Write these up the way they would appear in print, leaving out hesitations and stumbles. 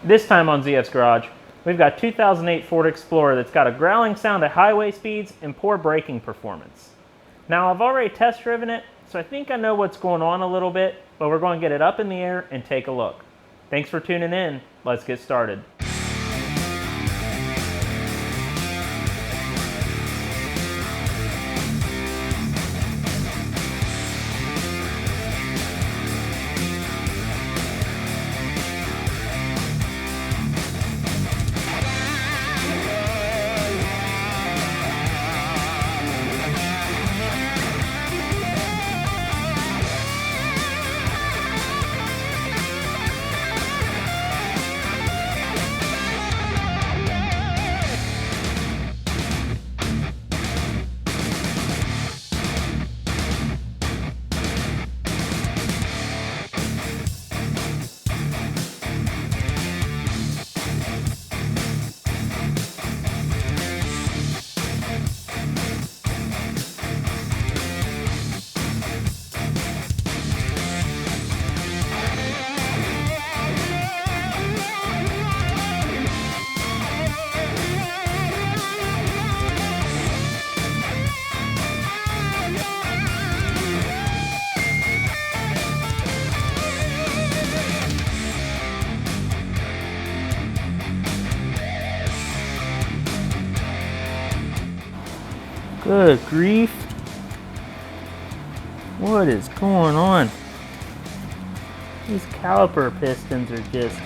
This time on ZF's Garage, we've got 2008 Ford Explorer that's got a growling sound at highway speeds and poor braking performance. Now I've already test driven it, so I think I know what's going on a little bit, but we're going to get it up in the air and take a look. Thanks for tuning in. Let's get started. Good grief. What is going on? These caliper pistons are just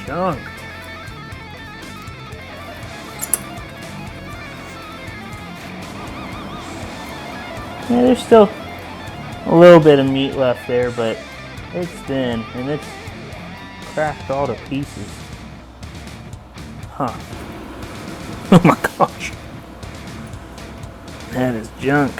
chunked. Yeah, there's still a little bit of meat left there, but it's thin and it's cracked all to pieces. Huh. Oh my gosh. That is junk.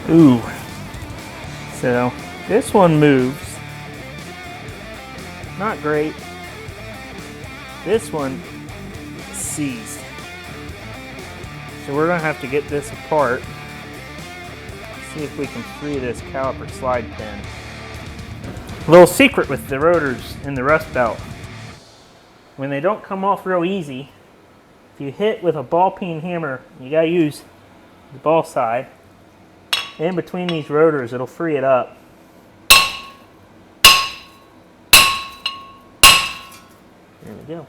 Ooh. So, this one moves. Not great. This one seized. So we're going to have to get this apart. See if we can free this caliper slide pin. A little secret with the rotors in the rust belt. When they don't come off real easy, if you hit with a ball peen hammer, you gotta use the ball side. In between these rotors, it'll free it up. There we go.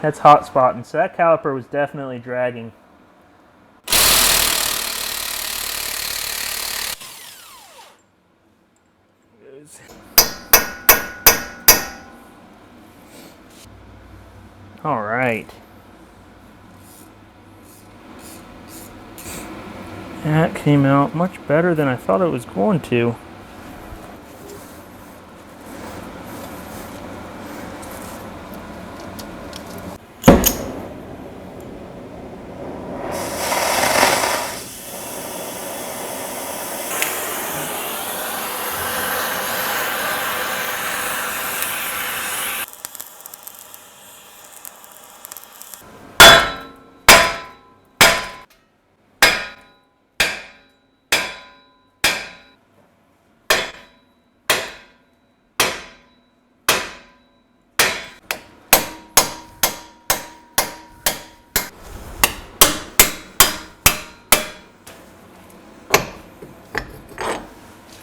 That's hot spotting, so that caliper was definitely dragging. All right. That came out much better than I thought it was going to.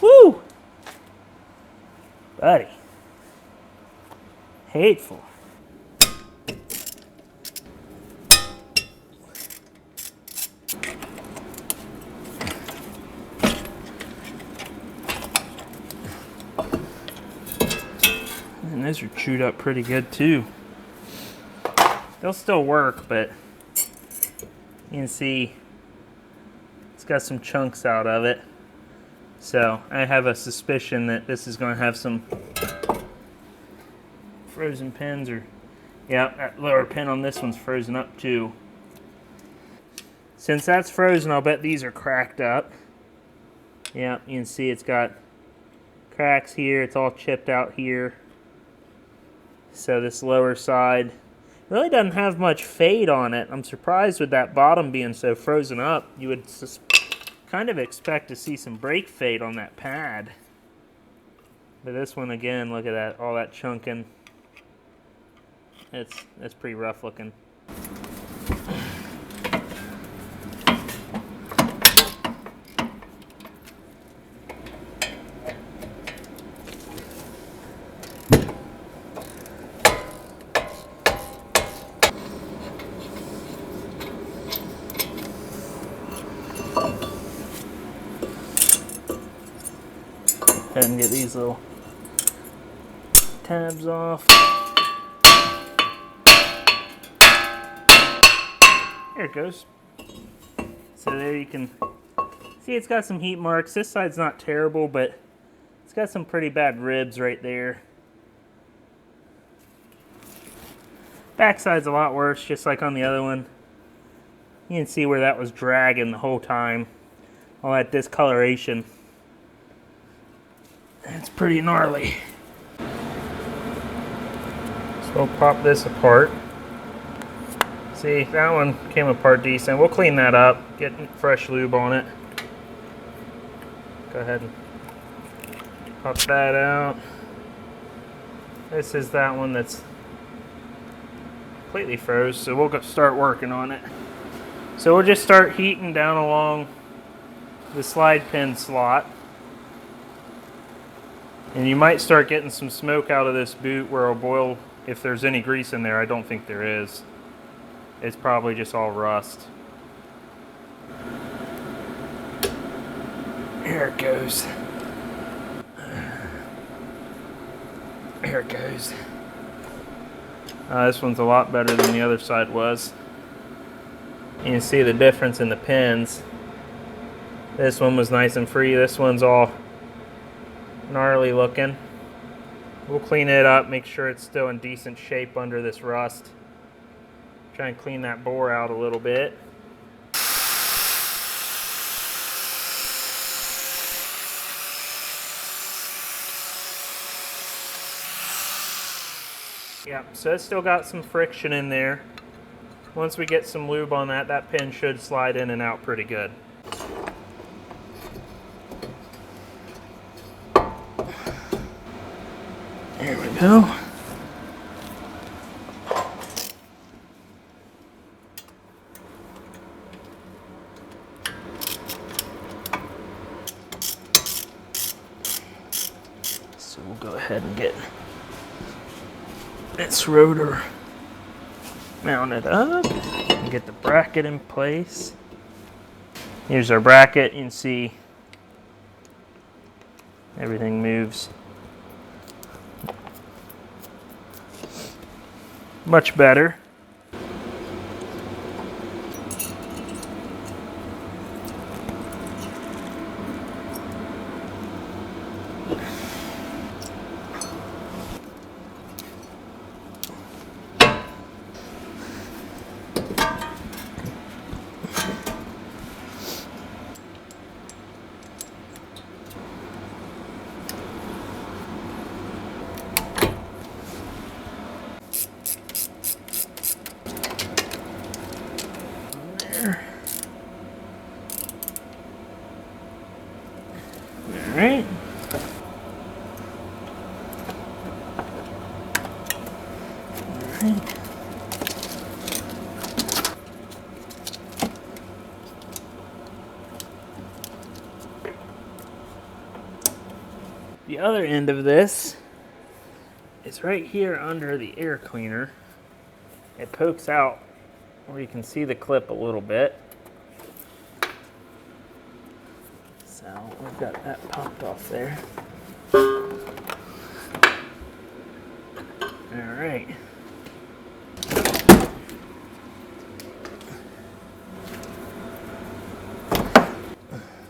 Woo! Buddy. Hateful. And those are chewed up pretty good too. They'll still work, but you can see it's got some chunks out of it. So I have a suspicion that this is going to have some frozen pins, or yeah, that lower pin on this one's frozen up too. Since that's frozen, I'll bet these are cracked up. Yeah, you can see it's got cracks here. It's all chipped out here. So this lower side really doesn't have much fade on it. I'm surprised with that bottom being so frozen up. You would kind of expect to see some brake fade on that pad. But this one, again, look at that, all that chunking. It's pretty rough looking. Go ahead and get these little tabs off. There it goes. So there you can see it's got some heat marks. This side's not terrible, but it's got some pretty bad ribs right there. Back side's a lot worse, just like on the other one. You can see where that was dragging the whole time. All that discoloration. It's pretty gnarly. So we'll pop this apart. See, that one came apart decent. We'll clean that up, get fresh lube on it. Go ahead and pop that out. This is that one that's completely froze, so we'll start working on it. So we'll just start heating down along the slide pin slot. And you might start getting some smoke out of this boot where it'll boil if there's any grease in there. I don't think there is. It's probably just all rust. Here it goes. Here it goes. This one's a lot better than the other side was. You can see the difference in the pins. This one was nice and free. This one's all gnarly looking. We'll clean it up, make sure it's still in decent shape under this rust. Try and clean that bore out a little bit. Yep, so it's still got some friction in there. Once we get some lube on that, that pin should slide in and out pretty good. There we go. So we'll go ahead and get this rotor mounted up and get the bracket in place. Here's our bracket. You can see everything moves much better. Alright. The other end of this is right here under the air cleaner. It pokes out where you can see the clip a little bit. So we've got that popped off there. All right.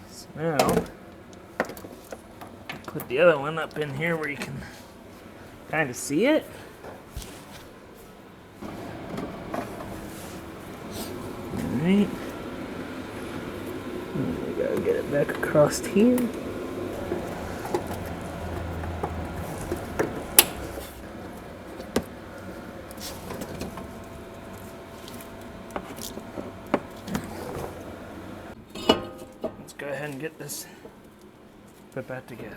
So now, put the other one up in here where you can kind of see it. All right. We gotta get it back across here. and get this, put that together.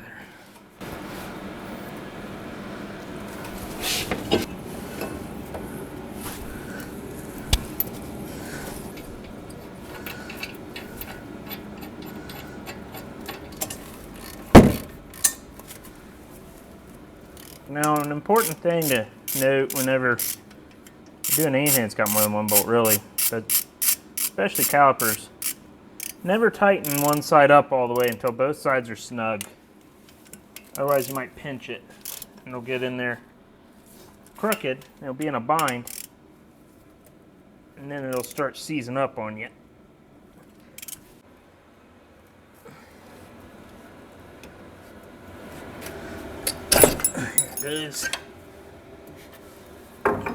Now, an important thing to note whenever you're doing anything that's got more than one bolt, really, but especially calipers, never tighten one side up all the way until both sides are snug. Otherwise, you might pinch it, and it'll get in there crooked, and it'll be in a bind, and then it'll start seizing up on you. There it is.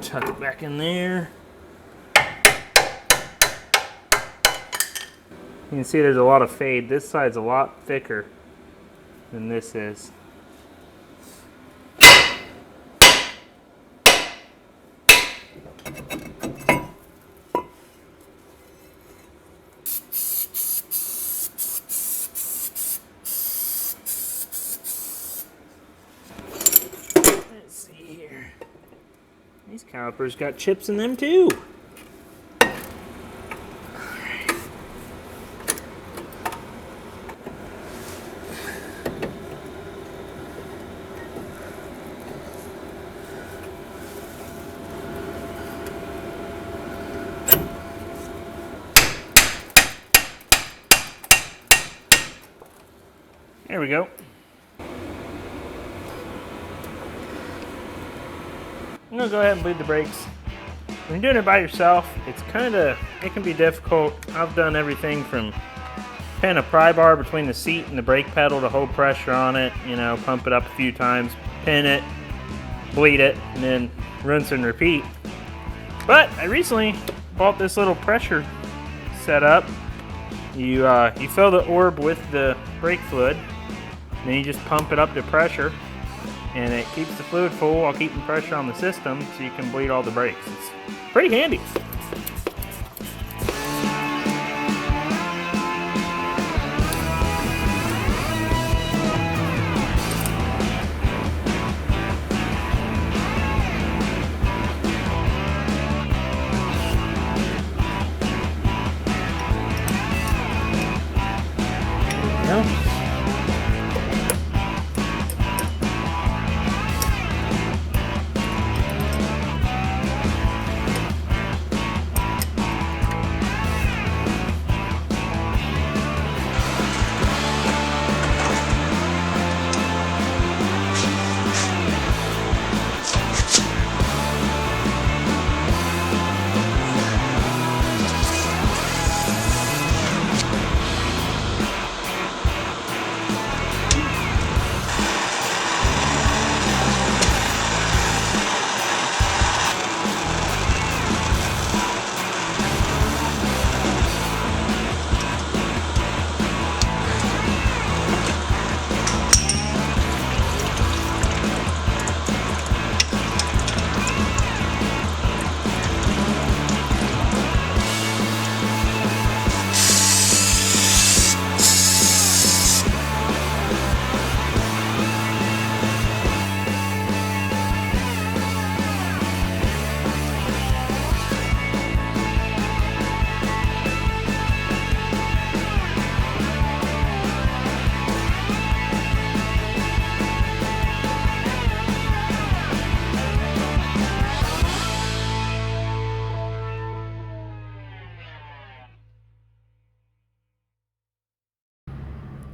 Tuck it back in there. You can see there's a lot of fade. This side's a lot thicker than this is. Let's see here. These calipers got chips in them too. There we go. I'm gonna go ahead and bleed the brakes. When you're doing it by yourself, it can be difficult. I've done everything from pin a pry bar between the seat and the brake pedal to hold pressure on it, pump it up a few times, pin it, bleed it, and then rinse and repeat. But I recently bought this little pressure setup. You fill the orb with the brake fluid, and then you just pump it up to pressure, and it keeps the fluid full while keeping pressure on the system so you can bleed all the brakes. It's pretty handy. There we go.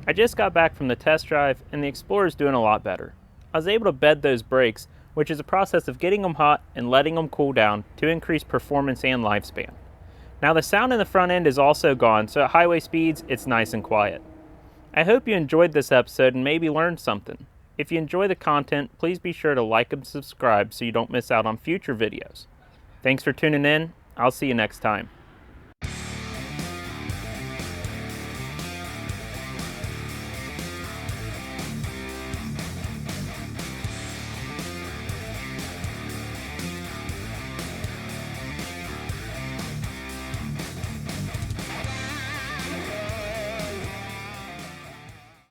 I just got back from the test drive and the Explorer's doing a lot better. I was able to bed those brakes, which is a process of getting them hot and letting them cool down to increase performance and lifespan. Now the sound in the front end is also gone, so at highway speeds it's nice and quiet. I hope you enjoyed this episode and maybe learned something. If you enjoy the content, please be sure to like and subscribe so you don't miss out on future videos. Thanks for tuning in. I'll see you next time.